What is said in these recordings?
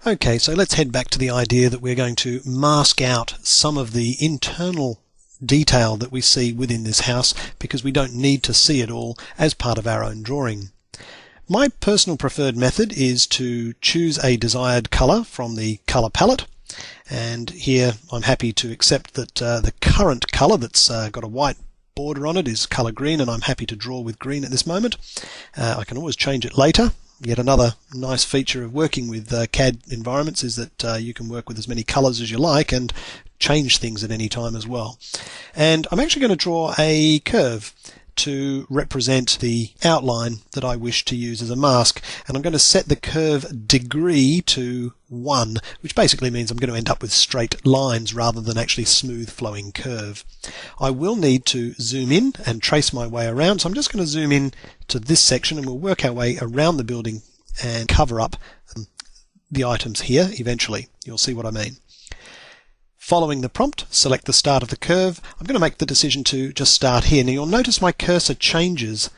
Okay, so let's head back to the idea that we're going to mask out some of the internal detail that we see within this house because we don't need to see it all as part of our own drawing. My personal preferred method is to choose a desired color from the color palette, and here I'm happy to accept that the current color that's got a white border on it is color green, and I'm happy to draw with green at this moment. I can always change it later. Yet another nice feature of working with CAD environments is that you can work with as many colors as you like and change things at any time as well. And I'm actually going to draw a curve to represent the outline that I wish to use as a mask, and I'm going to set the curve degree to 1, which basically means I'm going to end up with straight lines rather than actually smooth flowing curve. I will need to zoom in and trace my way around, so I'm just going to zoom in to this section and we'll work our way around the building and cover up the items here eventually. You'll see what I mean. Following the prompt, select the start of the curve. I'm going to make the decision to just start here. Now you'll notice my cursor changes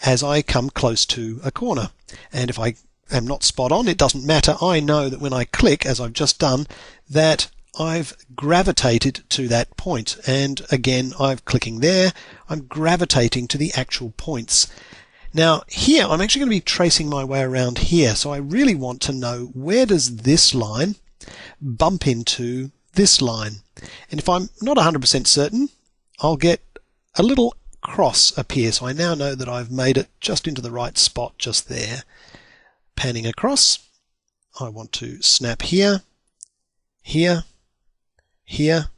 as I come close to a corner. And if I am not spot on, it doesn't matter. I know that when I click, as I've just done, that I've gravitated to that point. And again, I'm clicking there. I'm gravitating to the actual points. Now here, I'm actually going to be tracing my way around here. So I really want to know, where does this line bump into this line? And if I'm not 100% certain, I'll get a little cross appear. So I now know that I've made it just into the right spot just there. Panning across, I want to snap here, here, here,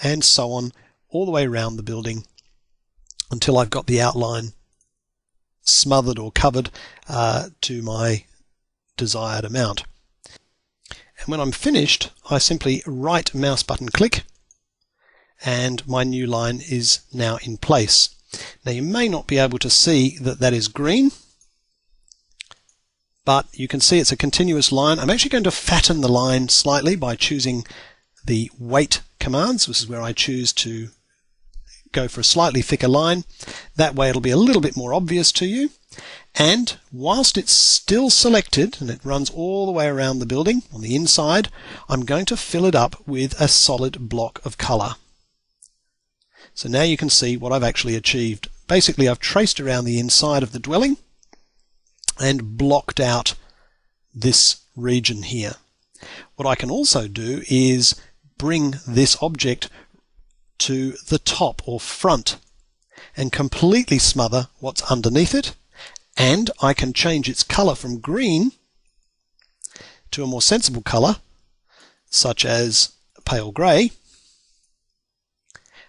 and so on, all the way around the building until I've got the outline smothered or covered to my desired amount. And when I'm finished, I simply right mouse button click and my new line is now in place. Now you may not be able to see that that is green, but you can see it's a continuous line. I'm actually going to fatten the line slightly by choosing the weight commands. This is where I choose to go for a slightly thicker line. That way it'll be a little bit more obvious to you. And whilst it's still selected and it runs all the way around the building on the inside, I'm going to fill it up with a solid block of colour. So now you can see what I've actually achieved. Basically, I've traced around the inside of the dwelling and blocked out this region here. What I can also do is bring this object to the top or front and completely smother what's underneath it. And I can change its colour from green to a more sensible colour, such as pale grey.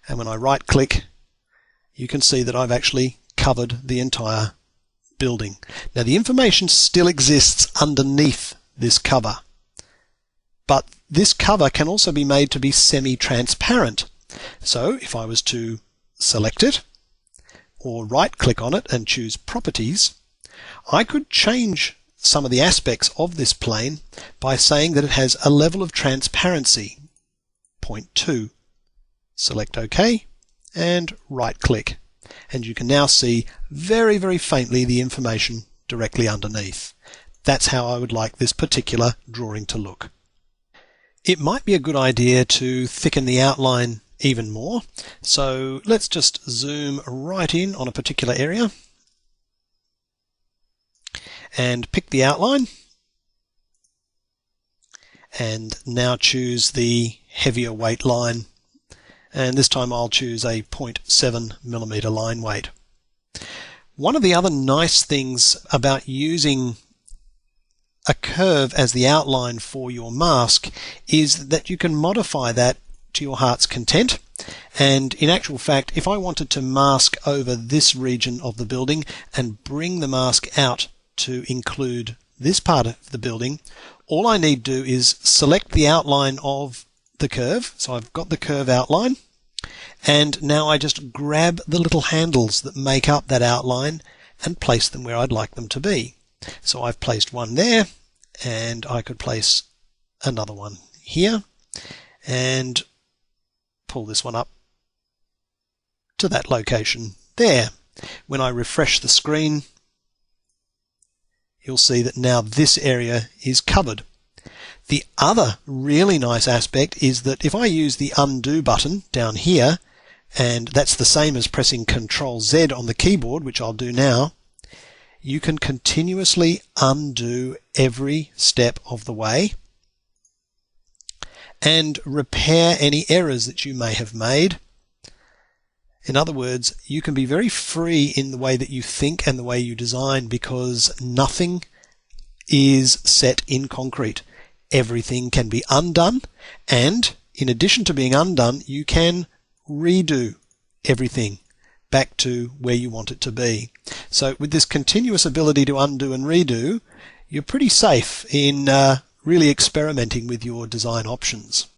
And when I right click, you can see that I've actually covered the entire building. Now the information still exists underneath this cover, but this cover can also be made to be semi-transparent. So if I was to select it, or right click on it and choose properties, I could change some of the aspects of this plane by saying that it has a level of transparency, 0.2. Select OK and right click, and you can now see very, very faintly the information directly underneath. That's how I would like this particular drawing to look. It might be a good idea to thicken the outline even more. So let's just zoom right in on a particular area and pick the outline, and now choose the heavier weight line, and this time I'll choose a 0.7mm line weight. One of the other nice things about using a curve as the outline for your mask is that you can modify that to your heart's content. And in actual fact, if I wanted to mask over this region of the building and bring the mask out to include this part of the building, all I need to do is select the outline of the curve. So I've got the curve outline, and now I just grab the little handles that make up that outline and place them where I'd like them to be. So I've placed one there, and I could place another one here and pull this one up to that location there. When I refresh the screen, you'll see that now this area is covered. The other really nice aspect is that if I use the undo button down here, and that's the same as pressing Ctrl Z on the keyboard, which I'll do now, you can continuously undo every step of the way and repair any errors that you may have made. In other words, you can be very free in the way that you think and the way you design, because nothing is set in concrete. Everything can be undone, and in addition to being undone, you can redo everything back to where you want it to be. So with this continuous ability to undo and redo, you're pretty safe in really experimenting with your design options.